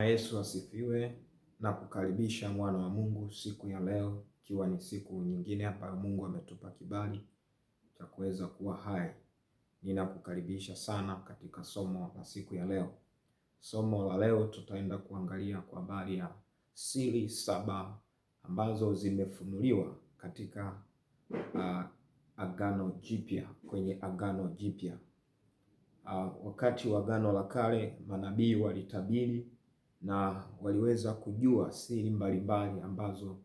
Yesu asifiwe na kukaribisha mwana wa Mungu siku ya leo, ikiwa ni siku nyingine ambayo Mungu ametupa kibali cha kuweza kuwa hai. Ninakukaribisha sana katika somo la siku ya leo. Somo la leo tutaenda kuangalia kwa habari ya siri 7 ambazo zimefunuliwa katika Agano Jipya, kwenye Agano Jipya. Wakati wa Agano la Kale manabii walitabiri na waliweza kujua siri mbalimbali ambazo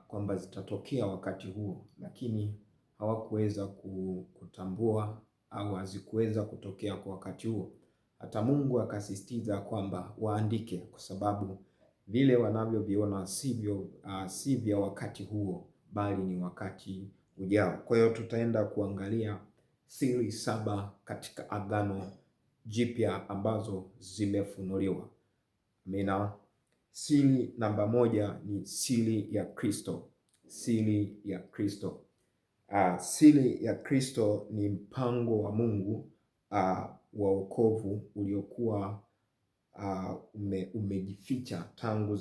kwamba zitatokea wakati huo, lakini hawakuweza kutambua au hazikuweza kutokea kwa wakati huo. Hata Mungu akasisitiza kwamba waandike, kwa sababu vile wanavyoviona si vya wakati huo, bali ni wakati ujao. Kwa hiyo tutaenda kuangalia siri 7 katika Agano Jipya ambazo zimefunuliwa. Amina. Siri namba 1 ni siri ya Kristo. Siri ya Kristo. Siri ya Kristo ni mpango wa Mungu wa wokovu uliokuwa umejificha tangu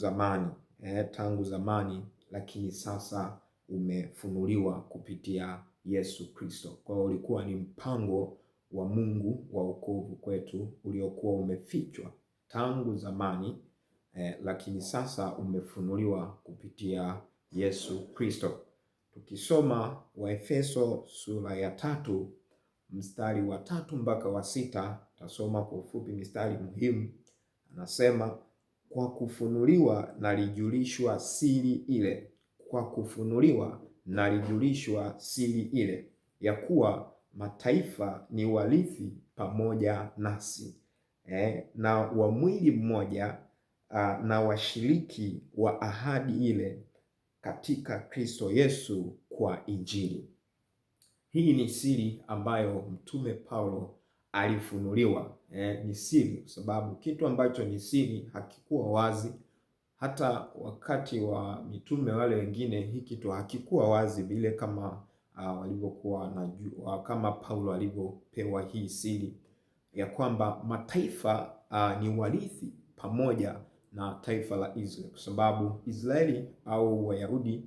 zamani, lakini sasa umefunuliwa kupitia Yesu Kristo. Kwa hiyo ulikuwa ni mpango wa Mungu wa wokovu kwetu uliokuwa umefichwa tangu zamani, lakini sasa umefunuliwa kupitia Yesu Kristo. Tukisoma Waefeso sura ya 3 mstari wa 3 mpaka wa 6, tasoma kwa ufupi mistari muhimu. Anasema, kwa kufunuliwa nalijulishwa siri ile, kwa kufunuliwa nalijulishwa siri ile, ya kuwa mataifa ni warithi pamoja nasi, na wa mwili mmoja, na washiriki wa ahadi ile katika Kristo Yesu kwa Injili. Hii ni siri ambayo Mtume Paulo alifunuliwa. Ni siri kwa sababu kitu ambacho ni siri hakikuwa wazi. Hata wakati wa mitume wale wengine hiki kitu hakikuwa wazi vile kama walivyokuwa wanajua, kama Paulo alivyopewa hii siri ya kwamba mataifa ni warithi pamoja na taifa la Israeli, kwa sababu Israeli au Wayahudi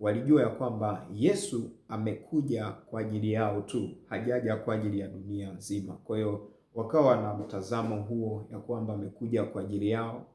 walijua ya kwamba Yesu amekuja kwa ajili yao tu, hajaja kwa ajili ya dunia nzima. Kwa hiyo wakawa na mtazamo huo ya kwamba amekuja kwa ajili yao,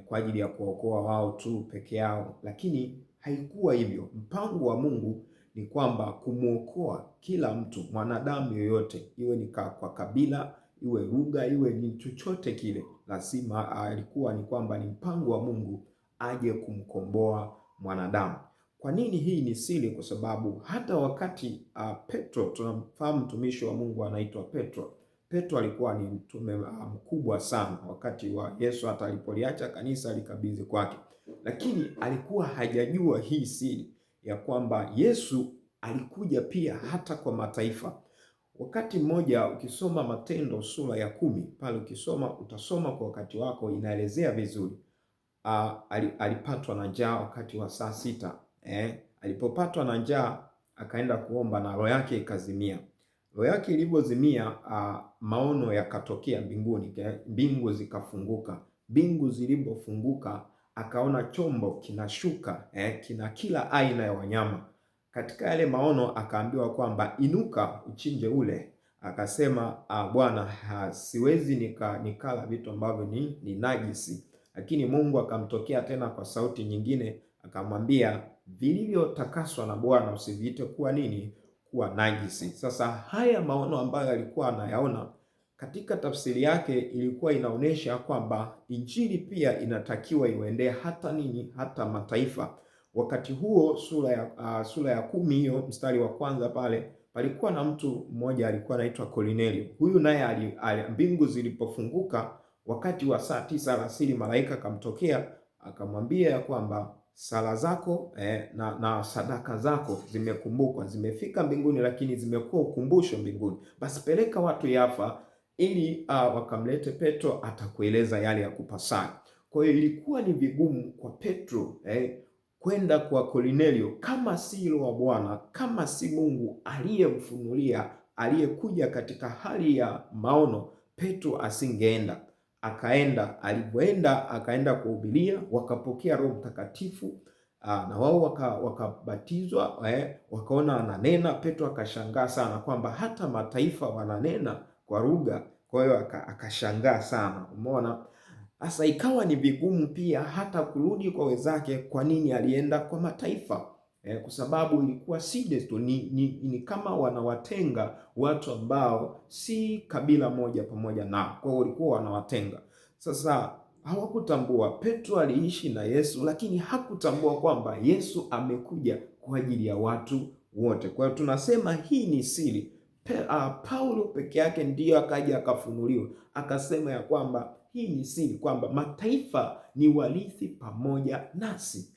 kwa ajili ya kuokoa wao tu peke yao, lakini haikuwa hivyo. Mpango wa Mungu ni kwamba kumuokoa kila mtu, mwanadamu yoyote, iwe ni kwa kabila, iwe lugha, iwe ni chochote kile, lazima alikuwa ni kwamba ni mpango wa Mungu aje kumkomboa mwanadamu. Kwa nini hii ni siri? Kwa sababu hata wakati Petro, tunamfahamu mtumishi wa Mungu anaitwa Petro. Petro alikuwa ni mtume mkubwa sana wakati wa Yesu, hata alipoliacha kanisa alikabidhi kwake, lakini alikuwa hajajua hii siri ya kwamba Yesu alikuja pia hata kwa mataifa. Wakati mmoja ukisoma Matendo sura ya 10 pale, utasoma kwa wakati wako, inaelezea vizuri. Alipatwa na njaa wakati wa saa 6. Alipopatwa na njaa akaenda kuomba na roho yake ikazimia. Roho yake ilipozimia, maono yakatokea mbinguni, mbingu zikafunguka. Mbingu zilipofunguka akaona chombo kinashuka, kina kila aina ya wanyama. Katika yale maono akaambiwa kwamba inuka uchinje ule. Akasema, Bwana, siwezi nikala vitu ambavyo ni najisi. Lakini Mungu akamtokea tena kwa sauti nyingine akamwambia, vilivyotakaswa na Bwana usiviite kuwa nini? Kuwa najisi. Sasa haya maono ambayo alikuwa anayaona, katika tafsiri yake ilikuwa inaonyesha kwamba injili pia inatakiwa iwaendee hata nini? Hata mataifa. Wakati huo sura ya 10 hiyo mstari wa 1 pale, palikuwa na mtu mmoja alikuwa anaitwa Kornelio. Huyu naye mbingu zilipofunguka wakati wa saa 9 alasiri, malaika akamtokea akamwambia ya kwamba sala zako na sadaka zako zimekumbukwa, zimefika mbinguni, lakini zimekuwa ukumbusho mbinguni. Basi peleka watu Yafa ili wakamlete Petro, atakueleza yale ya kupasayo. Kwa hiyo ilikuwa ni vigumu kwa Petro kwenda kwa Kornelio kama si Roho wa Bwana, kama si Mungu aliyemfunulia, aliyekuja katika hali ya maono, Petro asingeenda. akaenda kuhubiria, wakapokea Roho Mtakatifu. Na wao wakabatizwa, wakaona wananena. Petro akashangaa sana kwamba hata mataifa wananena kwa lugha. Kwa hiyo akashangaa sana, umeona. Sasa ikawa ni vigumu pia hata kurudi kwa wenzake. Kwa nini alienda kwa mataifa? Kwa sababu ilikuwa si desturi, ni kama wanawatenga watu ambao si kabila moja pamoja nao, kwa hiyo walikuwa wanawatenga. Sasa hawakutambua. Petro aliishi na Yesu, lakini hakutambua kwamba Yesu amekuja kwa ajili ya watu wote. Kwa hiyo tunasema hii ni siri. Paulo peke yake ndiyo akaja akafunuliwa, akasema ya kwamba hii ni siri, kwamba mataifa ni warithi pamoja nasi,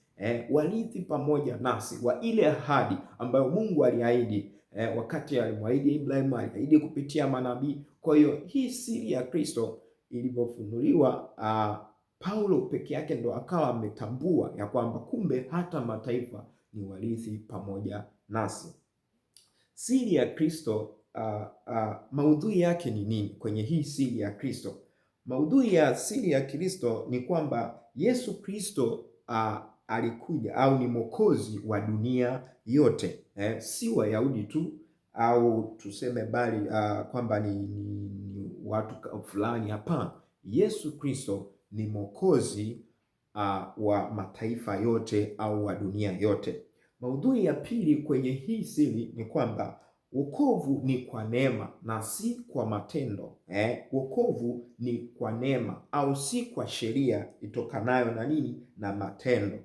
warithi pamoja nasi wa ile ahadi ambayo Mungu aliahidi, wakati alimwahidi Ibrahimu, aliahidi kupitia manabii. Kwa hiyo hii siri ya Kristo ilivyofunuliwa, Paulo peke yake ndo akawa ametambua ya kwamba kumbe hata mataifa ni warithi pamoja nasi. Siri ya Kristo, maudhui yake ni nini kwenye hii siri ya Kristo? Maudhui ya siri ya Kristo ni kwamba Yesu Kristo alikuja au ni mwokozi wa dunia yote, si Wayahudi tu au tuseme bali kwamba ni watu fulani. Hapana, Yesu Kristo ni mwokozi wa mataifa yote au wa dunia yote. Maudhui ya pili kwenye hii siri ni kwamba wokovu ni kwa neema na si kwa matendo. Wokovu ni kwa neema au si kwa sheria itokanayo na nini? Na matendo.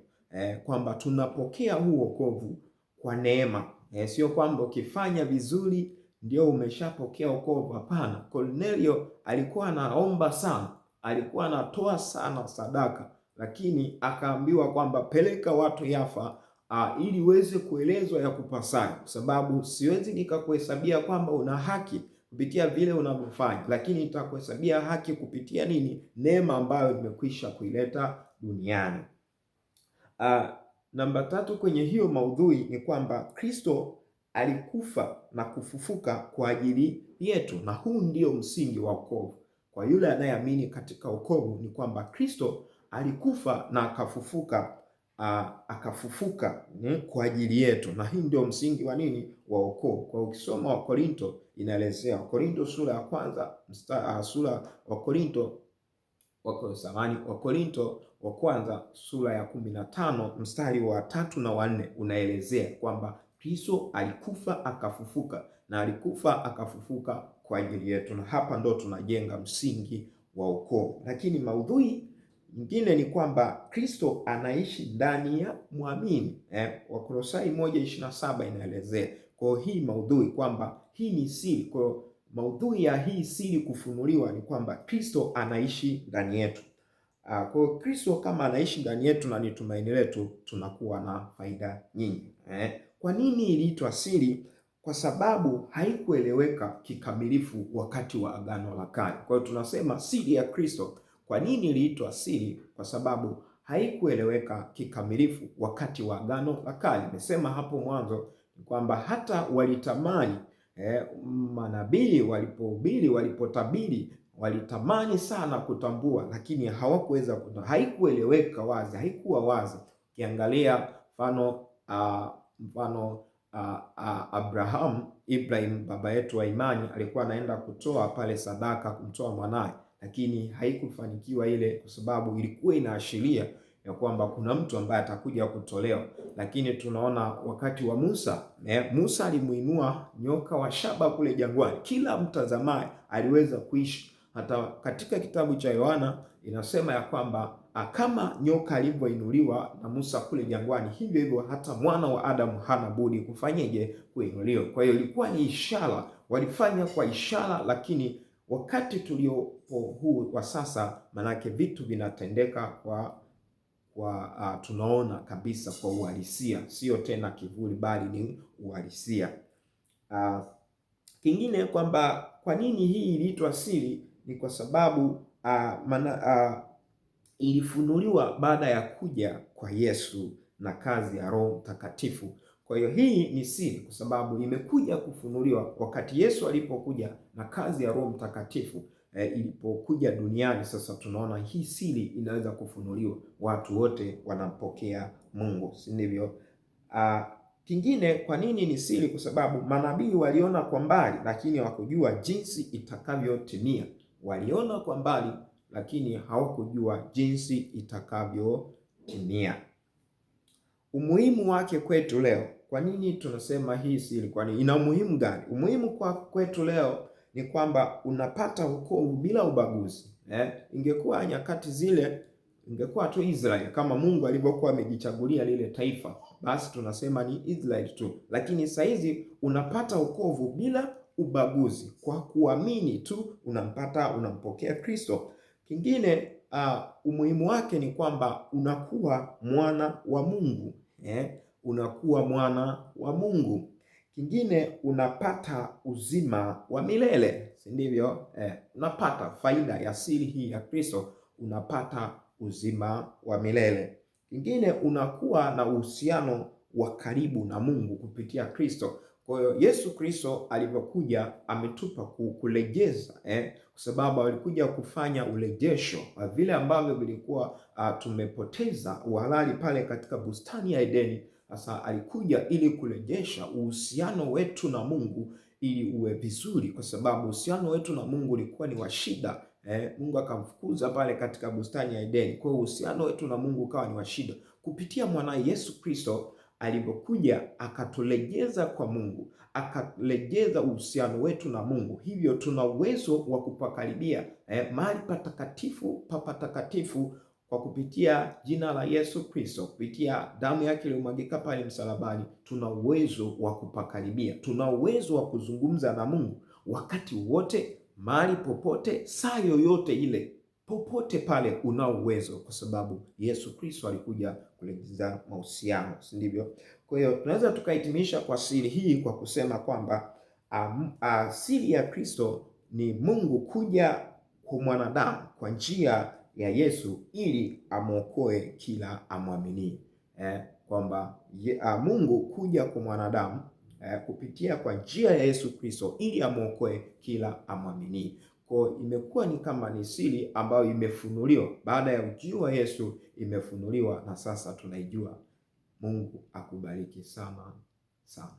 Kwamba tunapokea huu wokovu kwa neema. Sio kwamba ukifanya vizuri ndio umeshapokea wokovu. Hapana. Kornelio alikuwa anaomba sana, alikuwa anatoa sana sadaka, lakini akaambiwa kwamba peleka watu Yafa ili uweze kuelezwa ya kupasayo, kwa sababu siwezi nikakuhesabia kwamba una haki kupitia vile unavyofanya, lakini nitakuhesabia haki kupitia nini? Neema ambayo nimekwisha kuileta duniani. Namba 3 kwenye hiyo maudhui ni kwamba Kristo alikufa na kufufuka kwa ajili yetu, na huu ndio msingi wa wokovu. Kwa yule anayeamini katika wokovu ni kwamba Kristo alikufa na akafufuka kwa ajili yetu, na hii ndio msingi wa nini? Wa wokovu. Kwa ukisoma Wakorinto inaelezea, Wakorinto sura ya kwanza Wakorinto wa kwanza sura ya 15 mstari wa 3 na 4 unaelezea kwamba Kristo alikufa akafufuka, na alikufa akafufuka kwa ajili yetu, na hapa ndo tunajenga msingi wa wokovu. Lakini maudhui nyingine ni kwamba Kristo anaishi ndani ya muamini. Wakolosai 1:27 inaelezea. Kwa hii maudhui kwamba hii ni siri. Kwa maudhui ya hii siri kufunuliwa ni kwamba Kristo anaishi ndani yetu. Kwa Kristo kama anaishi ndani yetu na ni tumaini letu, tunakuwa na faida nyingi. Kwa nini iliitwa siri? Kwa sababu haikueleweka kikamilifu wakati wa Agano la Kale. Kwa hiyo tunasema siri ya Kristo. Kwa nini iliitwa siri? Kwa sababu haikueleweka kikamilifu wakati wa Agano la Kale. Nimesema hapo mwanzo kwamba hata walitamani, manabii walipohubiri, walipotabiri, walitamani sana kutambua, lakini hawakuweza. Haikueleweka wazi, haikuwa wazi. Ukiangalia mfano Ibrahim baba yetu wa imani alikuwa anaenda kutoa pale sadaka, kumtoa mwanae, lakini haikufanikiwa ile, kwa sababu ilikuwa inaashiria ya kwamba kuna mtu ambaye atakuja kutolewa. Lakini tunaona wakati wa Musa alimuinua nyoka wa shaba kule jangwani, kila mtazamaye aliweza kuishi. Hata katika kitabu cha Yohana inasema ya kwamba kama nyoka alivyoinuliwa na Musa kule jangwani, hivyo hivyo hata mwana wa Adamu hana budi kufanyeje? Kuinuliwa. Kwa hiyo ilikuwa ni ishara, walifanya kwa ishara, lakini wakati tuliopo huu wa sasa, manake vitu vinatendeka kwa tunaona kabisa kwa uhalisia, sio tena kivuli, bali ni uhalisia. Kingine kwamba kwa nini hii iliitwa siri ni kwa sababu ilifunuliwa baada ya kuja kwa Yesu na kazi ya Roho Mtakatifu. Kwa hiyo hii ni siri kwa sababu imekuja kufunuliwa wakati Yesu alipokuja na kazi ya Roho Mtakatifu, ilipokuja duniani, sasa tunaona hii siri inaweza kufunuliwa, watu wote wanampokea Mungu, si ndivyo? Kingine, kwa nini ni siri? Kwa sababu manabii waliona kwa mbali, lakini hawakujua jinsi itakavyotimia. Waliona kwa mbali, lakini hawakujua jinsi itakavyotimia. Umuhimu wake kwetu leo. Kwa nini tunasema hii siri? Kwa nini ina umuhimu gani? Umuhimu kwa kwetu leo ni kwamba unapata wokovu bila ubaguzi. Ingekuwa nyakati zile, ingekuwa tu Israeli kama Mungu alivyokuwa amejichagulia lile taifa, basi tunasema ni Israeli tu. Lakini sasa hizi unapata wokovu bila ubaguzi, kwa kuamini tu unampokea Kristo. Kingine, umuhimu wake ni kwamba unakuwa mwana wa Mungu. Unakuwa mwana wa Mungu. Kingine, unapata uzima wa milele, si ndivyo? Unapata faida ya siri hii ya Kristo, unapata uzima wa milele. Kingine, unakuwa na uhusiano wa karibu na Mungu kupitia Kristo. Kwa hiyo Yesu Kristo alivyokuja ametupa kurejeza, kwa sababu alikuja kufanya urejesho wa vile ambavyo vilikuwa tumepoteza uhalali pale katika bustani ya Edeni. Sasa alikuja ili kurejesha uhusiano wetu na Mungu ili uwe vizuri, kwa sababu uhusiano wetu na Mungu ulikuwa ni wa shida. Mungu akamfukuza pale katika bustani ya Edeni. Kwa hiyo uhusiano wetu na Mungu ukawa ni wa shida. Kupitia mwana Yesu Kristo alipokuja akaturejeza kwa Mungu, akarejeza uhusiano wetu na Mungu. Hivyo tuna uwezo wa kupakaribia mahali patakatifu pa patakatifu kwa kupitia jina la Yesu Kristo, kupitia damu yake iliyomwagika pale msalabani. Tuna uwezo wa kupakaribia, tuna uwezo wa kuzungumza na Mungu wakati wote, mahali popote, saa yoyote ile, popote pale una uwezo, kwa sababu Yesu Kristo alikuja kuleta mahusiano, si ndivyo? Kwa hiyo tunaweza tukahitimisha kwa siri hii kwa kusema kwamba siri ya Kristo ni Mungu kuja kwa mwanadamu kwa njia ya Yesu ili amwokoe kila amwamini. Kwamba Mungu kuja kwa mwanadamu kupitia kwa njia ya Yesu Kristo ili amwokoe kila amwamini. Kwa imekuwa ni kama ni siri ambayo imefunuliwa baada ya ujio wa Yesu, imefunuliwa na sasa tunaijua. Mungu akubariki sana sana.